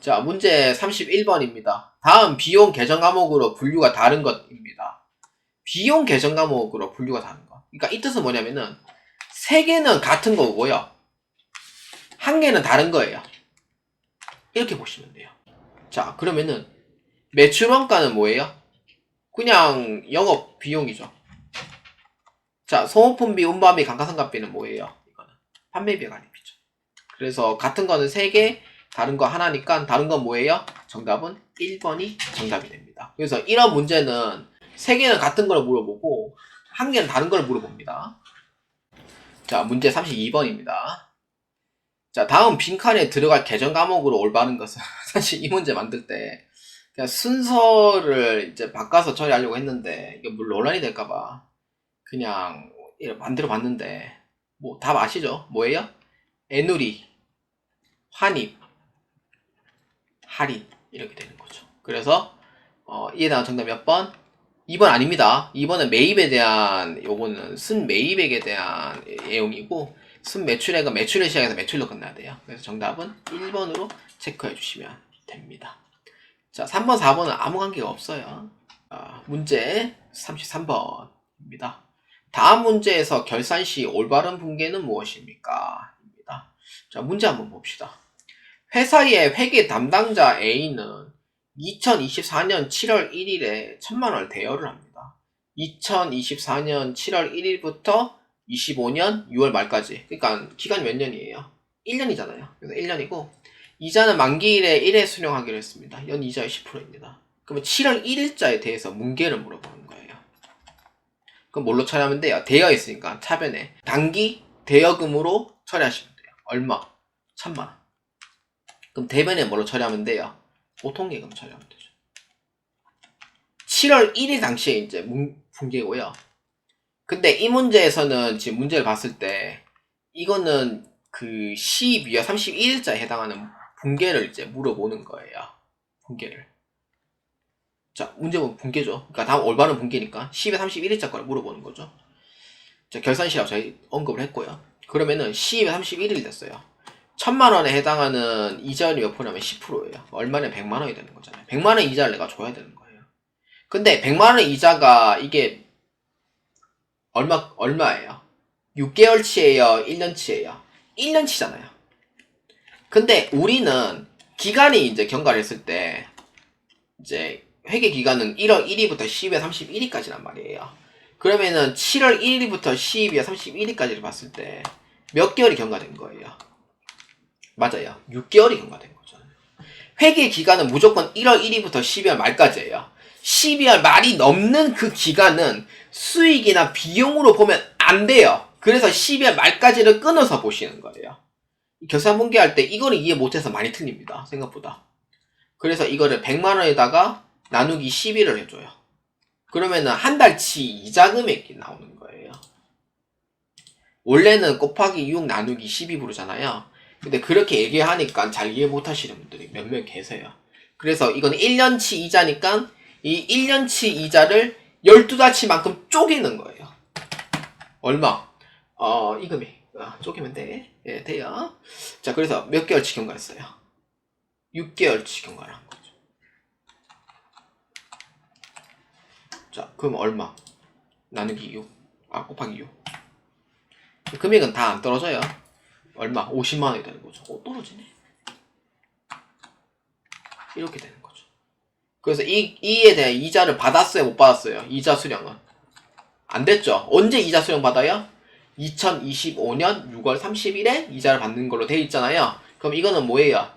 자, 문제 31번입니다. 다음 비용 계정 과목으로 분류가 다른 것입니다. 비용 계정 과목으로 분류가 다른 것. 그러니까 이 뜻은 뭐냐면은 세 개는 같은 거고요. 한 개는 다른 거예요. 이렇게 보시면 돼요. 자, 그러면은 매출 원가는 뭐예요? 그냥 영업 비용이죠. 자, 소모품비, 운반비, 감가상각비는 뭐예요? 이거는 판매비 관리비죠. 그래서 같은 거는 3개, 다른 거 하나니까 다른 건 뭐예요? 정답은 1번이 정답이 됩니다. 그래서 이런 문제는 3개는 같은 걸 물어보고 1개는 다른 걸 물어봅니다. 자, 문제 32번입니다. 자, 다음 빈칸에 들어갈 계정 과목으로 올바른 것은 사실 이 문제 만들 때 그냥 순서를 이제 바꿔서 처리하려고 했는데 이게 물 논란이 될까봐 그냥 만들어 봤는데 뭐 답 아시죠? 뭐예요? 애누리, 환입, 할인 이렇게 되는 거죠. 그래서 이에 대한 정답 몇 번? 2번 아닙니다. 2번은 매입에 대한 요거는 순매입액에 대한 내용이고 순매출액은 매출을 시작해서 매출로 끝나야 돼요. 그래서 정답은 1번으로 체크해 주시면 됩니다. 자, 3번, 4번은 아무 관계가 없어요. 문제 33번입니다. 다음 문제에서 결산 시 올바른 분계는 무엇입니까? 입니다. 자, 문제 한번 봅시다. 회사의 회계 담당자 A는 2024년 7월 1일에 1000만원을 대여를 합니다. 2024년 7월 1일부터 25년 6월 말까지. 그러니까 기간이 몇 년이에요? 1년이잖아요. 그래서 1년이고 이자는 만기일에 1회 수령하기로 했습니다. 연 이자의 10%입니다. 그러면 7월 1일자에 대해서 문계를 물어보는 거예요. 그럼 뭘로 처리하면 돼요? 대여 있으니까 차변에 단기 대여금으로 처리하시면 돼요. 얼마? 1000만원. 그럼 대변에 뭐로 처리하면 돼요? 보통예금 처리하면 되죠. 7월 1일 당시에 이제 분계고요. 근데 이 문제에서는 지금 문제를 봤을 때 이거는 그 12월 31일자에 해당하는 분계를 이제 물어보는 거예요. 분계를. 자, 문제 보면 분계죠. 그러니까 다음 올바른 분계니까 12월 31일자 거를 물어보는 거죠. 자, 결산시라고 저희 언급을 했고요. 그러면은 12월 31일 됐어요. 1000만원에 해당하는 이자율이 몇 프로냐면 10%예요. 얼마나 100만원이 되는 거잖아요. 100만원 이자를 내가 줘야 되는 거예요. 근데 100만원 이자가 이게 얼마예요? 6개월치예요? 1년치예요? 1년치잖아요. 근데 우리는 기간이 이제 경과를 했을 때 이제 회계 기간은 1월 1일부터 12월 31일까지란 말이에요. 그러면은 7월 1일부터 12월 31일까지를 봤을 때 몇 개월이 경과된 거예요? 맞아요. 6개월이 경과된 거죠. 회계 기간은 무조건 1월 1일부터 12월 말까지예요. 12월 말이 넘는 그 기간은 수익이나 비용으로 보면 안 돼요. 그래서 12월 말까지를 끊어서 보시는 거예요. 결산분계할 때 이거를 이해 못해서 많이 틀립니다. 생각보다. 그래서 이거를 100만원에다가 나누기 12를 해줘요. 그러면은 한 달치 이자 금액이 나오는 거예요. 원래는 곱하기 6 나누기 12 부르잖아요. 근데 그렇게 얘기하니까 잘 이해 못하시는 분들이 몇몇 계세요. 그래서 이건 1년치 이자니까 이 1년치 이자를 12달치만큼 쪼개는 거예요. 얼마? 이 금액. 쪼개면 돼. 예, 돼요. 자, 그래서 몇 개월치 경과했어요? 6개월치 경과를 한 거죠. 자, 그럼 얼마? 나누기 6. 곱하기 6. 금액은 다 안 떨어져요. 얼마? 50만원이 되는 거죠. 떨어지네. 이렇게 되는 거죠. 그래서 이에 대한 이자를 받았어요? 못 받았어요? 이자 수령은? 안 됐죠? 언제 이자 수령 받아요? 2025년 6월 30일에 이자를 받는 걸로 되어 있잖아요. 그럼 이거는 뭐예요?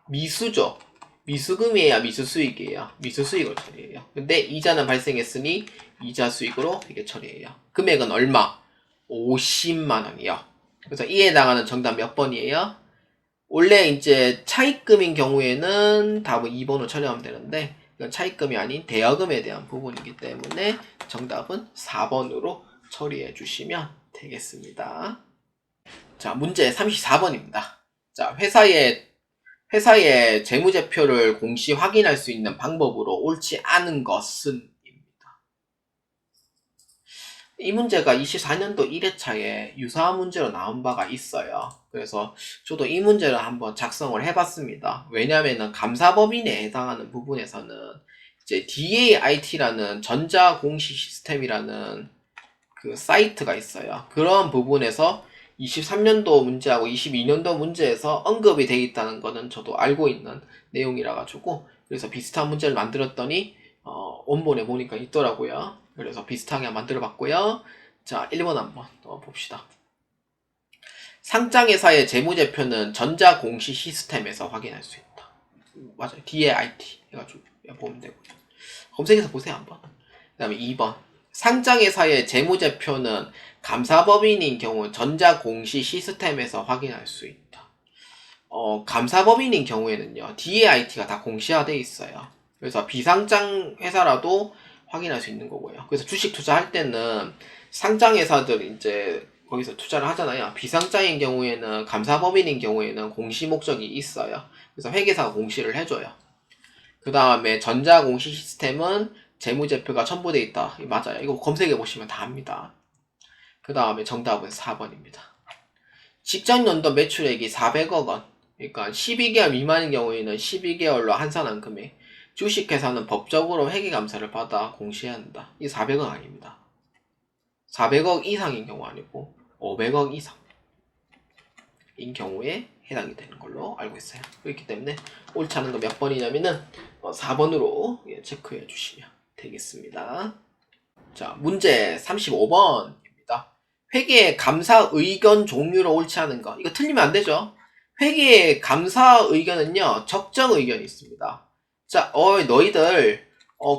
미수죠. 미수금이에요? 미수수익이에요? 미수수익을 처리해요. 근데 이자는 발생했으니 이자 수익으로 이게 처리해요. 금액은 얼마? 50만원이요. 그래서 이에 해당하는 정답 몇 번이에요? 원래 이제 차입금인 경우에는 답은 2번으로 처리하면 되는데 이건 차입금이 아닌 대여금에 대한 부분이기 때문에 정답은 4번으로 처리해 주시면 되겠습니다. 자, 문제 34번입니다. 자, 회사의 재무제표를 공시 확인할 수 있는 방법으로 옳지 않은 것은 입니다. 이 문제가 24년도 1회차에 유사한 문제로 나온 바가 있어요. 그래서 저도 이 문제를 한번 작성을 해봤습니다. 왜냐면은 감사법인에 해당하는 부분에서는 이제 DAIT라는 전자공시 시스템이라는 그 사이트가 있어요. 그런 부분에서 23년도 문제하고 22년도 문제에서 언급이 되어 있다는 거는 저도 알고 있는 내용이라 가지고 그래서 비슷한 문제를 만들었더니 원본에 보니까 있더라고요. 그래서 비슷하게 만들어 봤고요. 자, 1번 한번 봅시다. 상장회사의 재무제표는 전자공시 시스템에서 확인할 수 있다. 맞아요. DAIT 해가지고 보면 되고요. 검색해서 보세요 한번. 그 다음에 2번. 상장회사의 재무제표는 감사법인인 경우 전자공시 시스템에서 확인할 수 있다. 감사법인인 경우에는요, DAIT가 다 공시화되어 있어요. 그래서 비상장 회사라도 확인할 수 있는 거고요. 그래서 주식 투자할 때는 상장 회사들 이제 거기서 투자를 하잖아요. 비상장인 경우에는 감사법인인 경우에는 공시 목적이 있어요. 그래서 회계사가 공시를 해줘요. 그 다음에 전자공시 시스템은 재무제표가 첨부되어 있다. 맞아요. 이거 검색해 보시면 다 합니다. 그 다음에 정답은 4번입니다. 직전 연도 매출액이 400억 원. 그러니까 12개월 미만인 경우에는 12개월로 환산한 금액. 주식회사는 법적으로 회계감사를 받아 공시해야 한다. 이 400억 아닙니다. 400억 이상인 경우 아니고 500억 이상인 경우에 해당이 되는 걸로 알고 있어요. 그렇기 때문에 옳지 않은 거 몇 번이냐면은 4번으로 체크해 주시면 되겠습니다. 자, 문제 35번입니다. 회계 감사 의견 종류로 옳지 않은 거. 이거 틀리면 안 되죠. 회계 감사 의견은요, 적정 의견이 있습니다. 자, 너희들,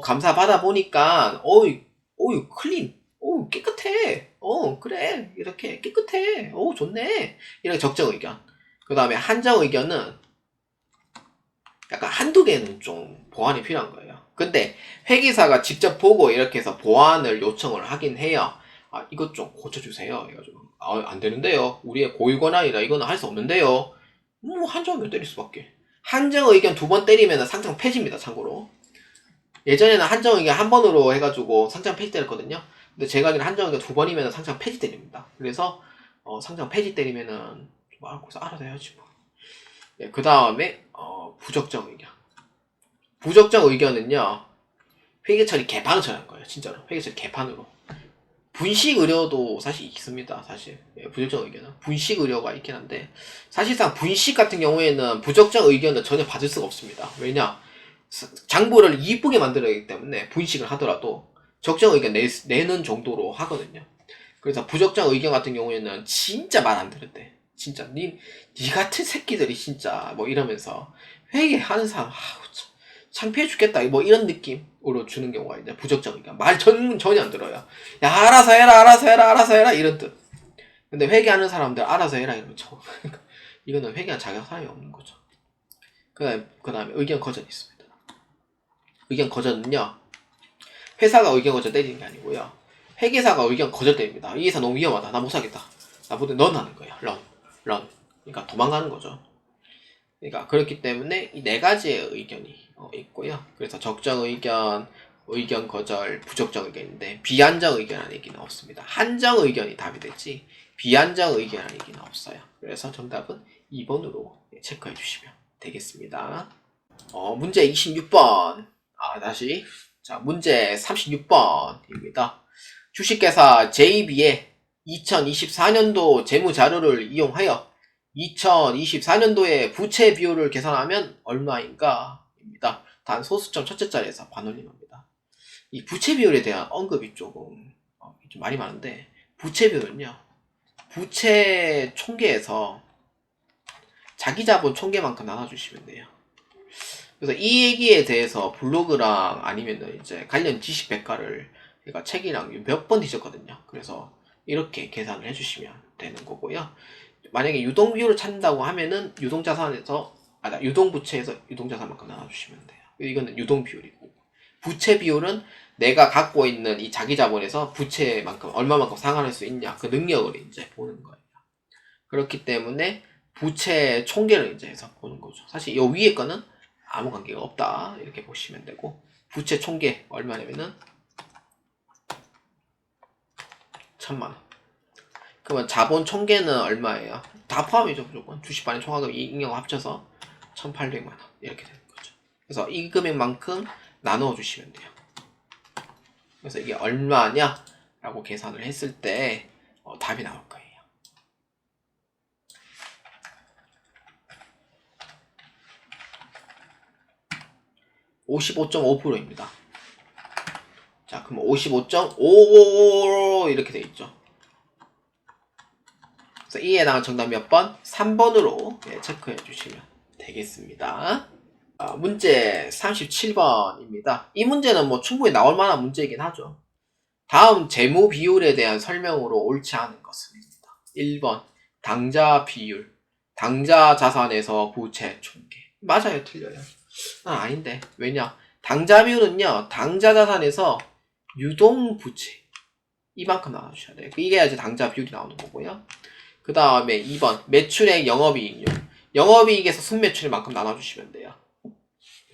감사 받아보니까, 클린. 깨끗해. 그래. 이렇게 깨끗해. 좋네. 이렇게 적정 의견. 그 다음에 한정 의견은 약간 한두 개는 좀 보완이 필요한 거예요. 근데 회계사가 직접 보고 이렇게 해서 보완을 요청을 하긴 해요. 이것 좀 고쳐주세요. 해가지고 안 되는데요. 우리의 고유 권한이라 이거는 할 수 없는데요. 한정 의견 때릴 수밖에. 한정 의견 2번 때리면 상장 폐지입니다. 참고로. 예전에는 한정 의견 한 번으로 해가지고 상장 폐지 때렸거든요. 근데 제가 알기로는 한정 의견 2번이면 상장 폐지 때립니다. 그래서 상장 폐지 때리면은 거기서 알아서 해야지 뭐. 네, 그 다음에 부적정 의견. 부적정 의견은요, 회계 처리 개판을 처리한 거예요. 진짜로 회계 처리 개판으로. 분식 의료도 사실 있습니다. 사실 부적정 의견은 분식 의료가 있긴 한데 사실상 분식 같은 경우에는 부적정 의견은 전혀 받을 수가 없습니다. 왜냐, 장부를 이쁘게 만들어야 하기 때문에 분식을 하더라도 적정 의견 내는 정도로 하거든요. 그래서 부적정 의견 같은 경우에는 진짜 말 안 들었대. 진짜 니 같은 새끼들이 진짜 뭐 이러면서 회계하는 사람 창피해 죽겠다 뭐 이런 느낌으로 주는 경우가 이제 부적정 의견. 말 전혀 안 들어요. 야, 알아서 해라 이런 뜻. 근데 회계하는 사람들 알아서 해라 이러면 이거는 회계한 자격 사람이 없는 거죠. 그 다음에 의견 거절이 있습니다. 의견 거절은요, 회사가 의견 거절 때리는 게 아니고요, 회계사가 의견 거절 때립니다. 이 회사 너무 위험하다. 나 못 사겠다. 나보다 넌 하는 거야. 런. 그러니까 도망가는 거죠. 그러니까 그렇기 때문에 이 4가지의 의견이 있고요. 그래서 적정 의견, 의견 거절, 부적정 의견인데 비한정 의견이라는 얘기는 없습니다. 한정 의견이 답이 되지 비한정 의견이라는 얘기는 없어요. 그래서 정답은 2번으로 체크해 주시면 되겠습니다. 문제 26번. 다시. 자, 문제 36번입니다. 주식회사 JB의 2024년도 재무자료를 이용하여 2024년도에 부채 비율을 계산하면 얼마인가? 입니다. 단 소수점 첫째 자리에서 반올림합니다. 이 부채 비율에 대한 언급이 좀 많이 많은데, 부채 비율은요, 부채 총계에서 자기 자본 총계만큼 나눠주시면 돼요. 그래서 이 얘기에 대해서 블로그랑 아니면 이제 관련 지식 백과를 제가 책이랑 몇 번 뒤졌거든요. 그래서 이렇게 계산을 해주시면 되는 거고요. 만약에 유동 비율을 찾는다고 하면은 유동자산에서 유동부채에서 유동자산만큼 나눠주시면 돼요. 이거는 유동 비율이고, 부채 비율은 내가 갖고 있는 이 자기 자본에서 부채만큼 얼마만큼 상환할 수 있냐, 그 능력을 이제 보는 거예요. 그렇기 때문에 부채 총계를 이제 해서 보는 거죠. 사실 이 위에 거는 아무 관계가 없다 이렇게 보시면 되고, 부채 총계 얼마냐면은 1000만원. 그러면 자본 총계는 얼마예요? 다 포함이죠, 무조건. 주식 발행 총합금 이익잉여금 합쳐서 1800만원. 이렇게 되는 거죠. 그래서 이 금액만큼 나누어 주시면 돼요. 그래서 이게 얼마냐? 라고 계산을 했을 때 답이 나올 거예요. 55.5%입니다. 자, 그럼 55.5 이렇게 돼 있죠. 그래서 이에 해당하는 정답 몇 번? 3번으로 체크해 주시면 되겠습니다. 문제 37번입니다. 이 문제는 뭐 충분히 나올 만한 문제이긴 하죠. 다음 재무 비율에 대한 설명으로 옳지 않은 것입니다. 1번 당좌 비율. 당좌 자산에서 부채 총계. 맞아요, 틀려요. 아닌데. 왜냐? 당좌 비율은요, 당좌 자산에서 유동 부채. 이만큼 나와주셔야 돼요. 이게 이제 당좌 비율이 나오는 거고요. 그 다음에 2번 매출액 영업이익률. 영업이익에서 순매출만큼 나눠주시면 돼요.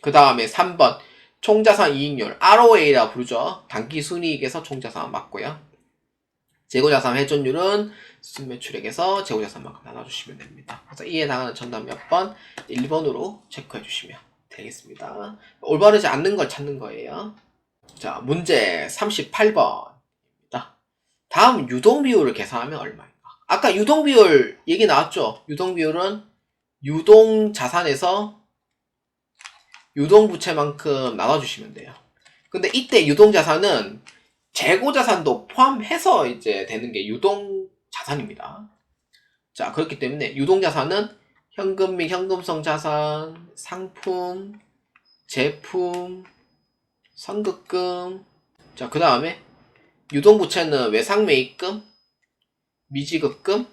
그 다음에 3번 총자산 이익률. ROA라고 부르죠. 단기순이익에서 총자산 맞고요. 재고자산 회전율은 순매출액에서 재고자산만큼 나눠주시면 됩니다. 그래서 이에 해당하는 정답 몇 번? 1번으로 체크해 주시면 되겠습니다. 올바르지 않는 걸 찾는 거예요. 자, 문제 38번입니다. 다음 유동비율을 계산하면 얼마인가? 아까 유동비율 얘기 나왔죠? 유동비율은 유동자산에서 유동부채만큼 나눠주시면 돼요. 근데 이때 유동자산은 재고자산도 포함해서 이제 되는 게 유동자산입니다. 자, 그렇기 때문에 유동자산은 현금 및 현금성 자산, 상품, 제품, 선급금. 자, 그 다음에 유동부채는 외상매입금, 미지급금,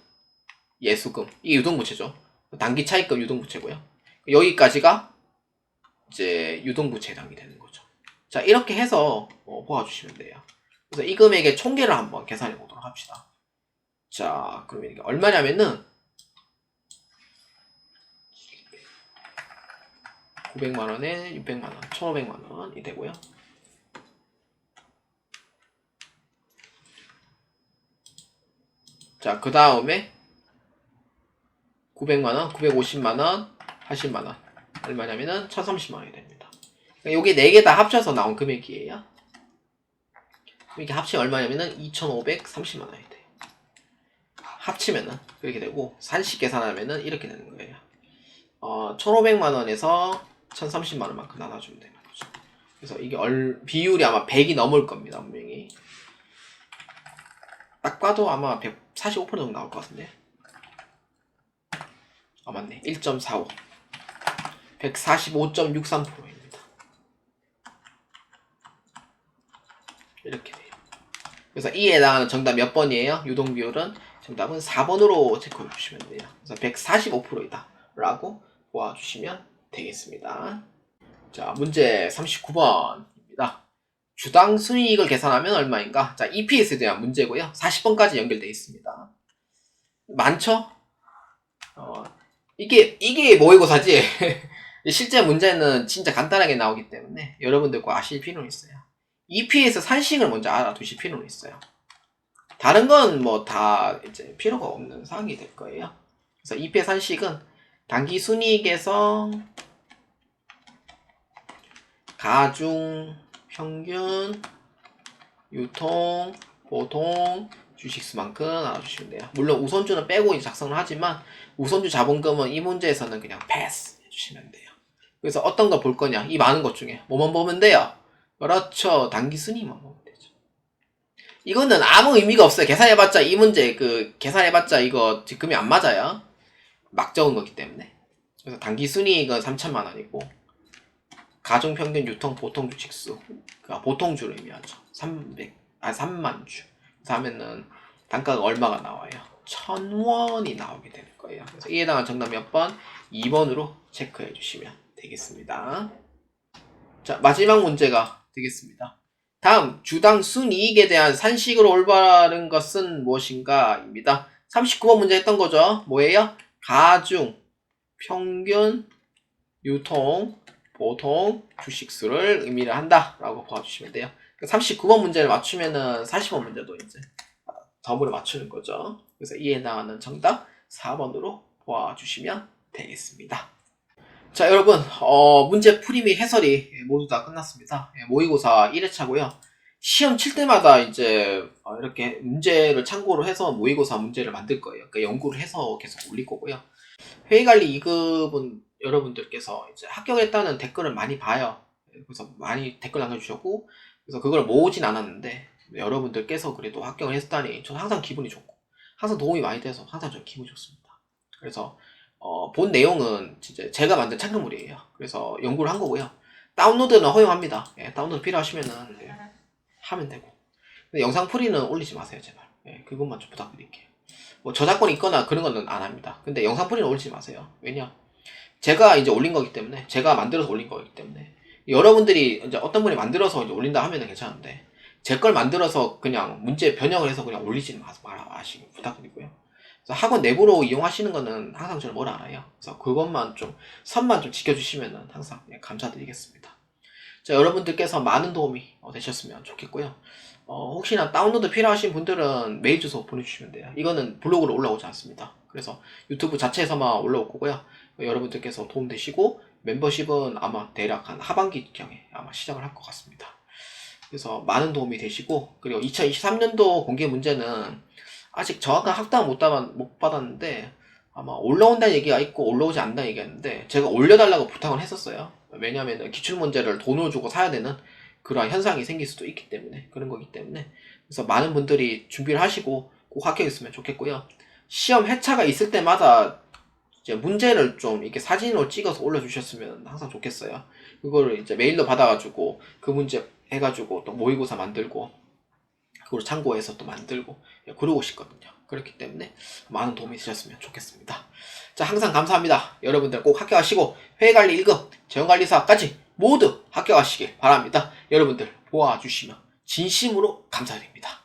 예수금. 이게 유동부채죠. 단기차입금 유동부채고요. 여기까지가 이제 유동부채에 해당이 되는 거죠. 자, 이렇게 해서 보아주시면 돼요. 그래서 이 금액의 총계를 한번 계산해 보도록 합시다. 자, 그러면 이게 얼마냐면은 900만원에 600만원, 1500만원이 되고요. 자, 그 다음에 900만원, 950만원, 80만원. 얼마냐면은 1030만원이 됩니다. 요게 4개 다 합쳐서 나온 금액이에요. 이게 합치면 얼마냐면은 2530만원이 돼요. 합치면은 그렇게 되고, 산식 계산하면은 이렇게 되는 거예요. 1500만원에서 1030만원만큼 나눠주면 되는 거죠. 그래서 이게 비율이 아마 100이 넘을 겁니다, 분명히. 딱 봐도 아마 145% 정도 나올 것 같은데. 맞네. 1.45. 145.63%입니다. 이렇게 돼요. 그래서 이에 해당하는 정답 몇 번이에요? 유동비율은 정답은 4번으로 체크해 주시면 돼요. 그래서 145%이다 라고 보아주시면 되겠습니다. 자, 문제 39번입니다. 주당 순이익을 계산하면 얼마인가? 자, EPS에 대한 문제고요. 40번까지 연결되어 있습니다. 많죠? 이게 모의고사지. 실제 문제는 진짜 간단하게 나오기 때문에 여러분들 꼭 아실 필요는 있어요. EPS 산식을 먼저 알아두실 필요는 있어요. 다른 건 뭐 다 이제 필요가 없는 사항이 될 거예요. 그래서 EPS 산식은 단기 순이익에서 가중, 평균, 유통, 보통, 주식수만큼 알아주시면 돼요. 물론 우선주는 빼고 작성을 하지만 우선주 자본금은 이 문제에서는 그냥 패스 해주시면 돼요. 그래서 어떤 걸 볼 거냐? 이 많은 것 중에 뭐만 보면 돼요? 그렇죠. 단기 순이익만 보면 되죠. 이거는 아무 의미가 없어요. 계산해봤자 이 문제 계산해봤자 이거 금이 안 맞아요. 막 적은 거기 때문에. 그래서 단기 순이익은 3천만 원이고 가중평균 유통 보통 주식수, 그러니까 보통주를 의미하죠. 3만 주. 그래서 하면은 단가가 얼마가 나와요? 1000원이 나오게 되는 거예요. 그래서 이에 해당한 정답 몇 번? 2번으로 체크해 주시면 되겠습니다. 자, 마지막 문제가 되겠습니다. 다음, 주당 순이익에 대한 산식으로 올바른 것은 무엇인가? 입니다. 39번 문제 했던 거죠. 뭐예요? 가중, 평균, 유통, 보통, 주식수를 의미를 한다 라고 봐주시면 돼요. 39번 문제를 맞추면은 40번 문제도 이제 덤으로 맞추는 거죠. 그래서 이에 해당하는 정답 4번으로 보아주시면 되겠습니다. 자, 여러분, 문제 풀이 및 해설이 모두 다 끝났습니다. 모의고사 1회차고요. 시험 칠 때마다 이제 이렇게 문제를 참고로 해서 모의고사 문제를 만들 거예요. 그러니까 연구를 해서 계속 올릴 거고요. 회의관리 2급은 여러분들께서 이제 합격했다는 댓글을 많이 봐요. 그래서 많이 댓글 남겨주셨고, 그래서 그걸 모으진 않았는데, 여러분들께서 그래도 합격을 했다니 저는 항상 기분이 좋고, 항상 도움이 많이 돼서 항상 저는 기분이 좋습니다. 그래서 본 내용은 진짜 제가 만든 창작물이에요. 그래서 연구를 한 거고요. 다운로드는 허용합니다. 예, 다운로드 필요하시면은 하면 되고. 근데 영상 풀이는 올리지 마세요, 제발. 예, 그것만 좀 부탁드릴게요. 뭐 저작권이 있거나 그런 거는 안 합니다. 근데 영상 풀이는 올리지 마세요. 왜냐? 제가 이제 올린 거기 때문에, 제가 만들어서 올린 거기 때문에, 여러분들이 이제 어떤 분이 만들어서 이제 올린다 하면은 괜찮은데, 제 걸 만들어서 그냥 문제 변형을 해서 그냥 올리지는 마시고 부탁드리고요. 그래서 학원 내부로 이용하시는 거는 항상 저는 뭘 알아요. 그래서 그것만 좀, 선만 좀 지켜주시면은 항상 감사드리겠습니다. 자, 여러분들께서 많은 도움이 되셨으면 좋겠고요. 혹시나 다운로드 필요하신 분들은 메일 주소 보내주시면 돼요. 이거는 블로그로 올라오지 않습니다. 그래서 유튜브 자체에서만 올라올 거고요. 여러분들께서 도움되시고, 멤버십은 아마 대략 한 하반기경에 아마 시작을 할 것 같습니다. 그래서 많은 도움이 되시고, 그리고 2023년도 공개 문제는 아직 정확한 학당은 못 받았는데, 아마 올라온다는 얘기가 있고 올라오지 않는다는 얘기가 있는데, 제가 올려달라고 부탁을 했었어요. 왜냐하면 기출문제를 돈을 주고 사야 되는 그러한 현상이 생길 수도 있기 때문에, 그런 거기 때문에. 그래서 많은 분들이 준비를 하시고 꼭 합격했으면 좋겠고요. 시험 회차가 있을 때마다 이제 문제를 좀 이렇게 사진으로 찍어서 올려주셨으면 항상 좋겠어요. 그거를 이제 메일로 받아가지고 그 문제 해가지고 또 모의고사 만들고, 그걸 참고해서 또 만들고 그러고 싶거든요. 그렇기 때문에 많은 도움이 되셨으면 좋겠습니다. 자, 항상 감사합니다. 여러분들 꼭 합격하시고 회계관리 1급, 재원관리사까지 모두 합격하시길 바랍니다. 여러분들 보아주시면 진심으로 감사드립니다.